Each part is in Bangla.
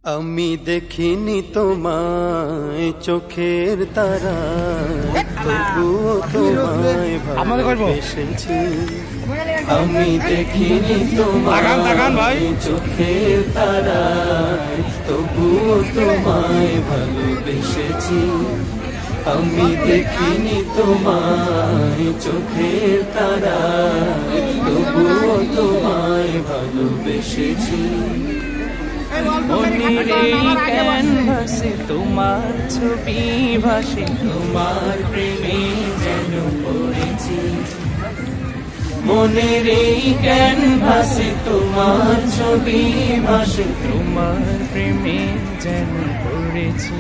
আমি দেখিনি তোমায় চোখের তারায়, তবুও তোমায় ভালোবেসেছি। আমি দেখিনি তোমায় চোখের তারায়, তবুও তোমায় ভালোবেসেছি। আমি দেখিনি তোমায় চোখের তারায়, তবুও তোমায় ভালোবেসেছি। মনের এই ক্যানভাসে তোমার ছবি ভাসে, তোমার প্রেমে যেন পড়েছি। মনের এই ক্যানভাসে তোমার ছবি ভাসে, তোমার প্রেমে যেন পড়েছি।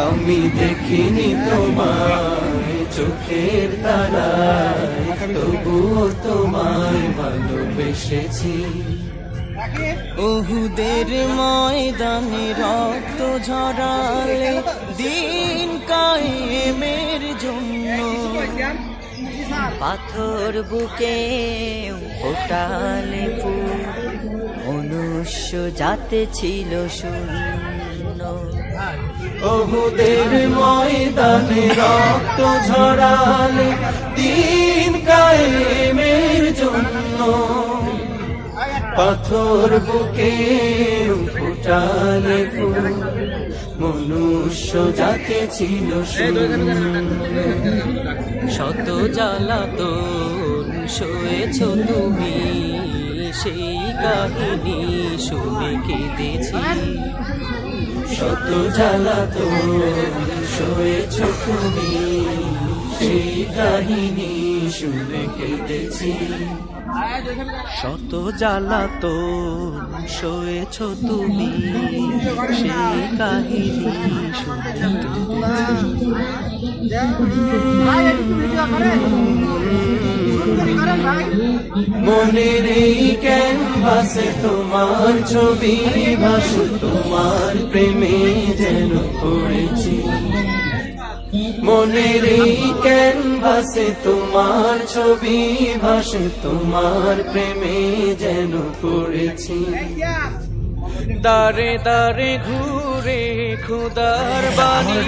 আমি দেখিনি তোমায় চোখের তারায়, তবুও তোমায় ভালোবেসেছি। উহুদের ময়দানে রক্ত ঝরালে দিন কায়েমের জন্য, পাথর বুকে ফোটালে ফুল, মনুষ্য জাতে ছিল শূন্য। উহুদের ময়দানে রক্ত ঝরালে দিন কায়েমের জন্য, পাথর বুকে ফুটালে ফুল, মনুষ্য জাতে ছিল শূন্য। শত জ্বালাতন সয়েছ তুমি, সেই কাহিনী শুনে কেঁদেছি। শত জ্বালাতন সয়েছ তুমি, সেই কাহিনী শুনে কেঁদেছি। শত জ্বালাতন সয়েছ তুমি, সেই কাহিনী শুনে কেঁদেছি। মনের এই ক্যানভাসে তোমার ছবি ভাসে, তোমার প্রেমে যেন পড়েছি। মনের এই ক্যানভাসে তোমার ছবি ভাসে, তোমার প্রেমে যেন পড়েছি। দারে দারে ঘুরে খোদার বাণী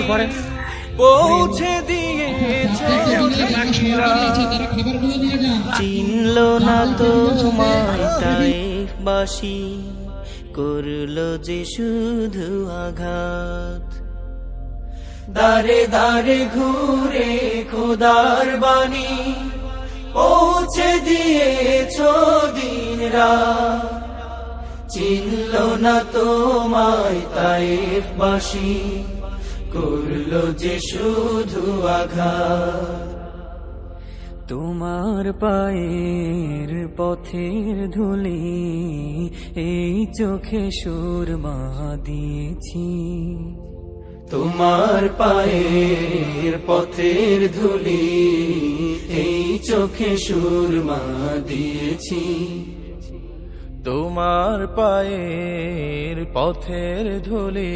পৌঁছে দিয়েছ, চিনল না তোমায় তায়েফবাসী, করলো যে শুধু আঘাত। দারে দারে ঘুরে খোদার বাণী পৌঁছে দিয়েছ দিন রাত, চিনল না তোমায় তায়েফবাসী, করলো যে শুধু আঘাত। তোমার পায়ের পথের ধুলি এই চোখে সুরমা দিয়েছি। তোমার পায়ের পথের ধুলি এই চোখে সুরমা দিয়েছি। তোমার পায়ের পথের ধুলি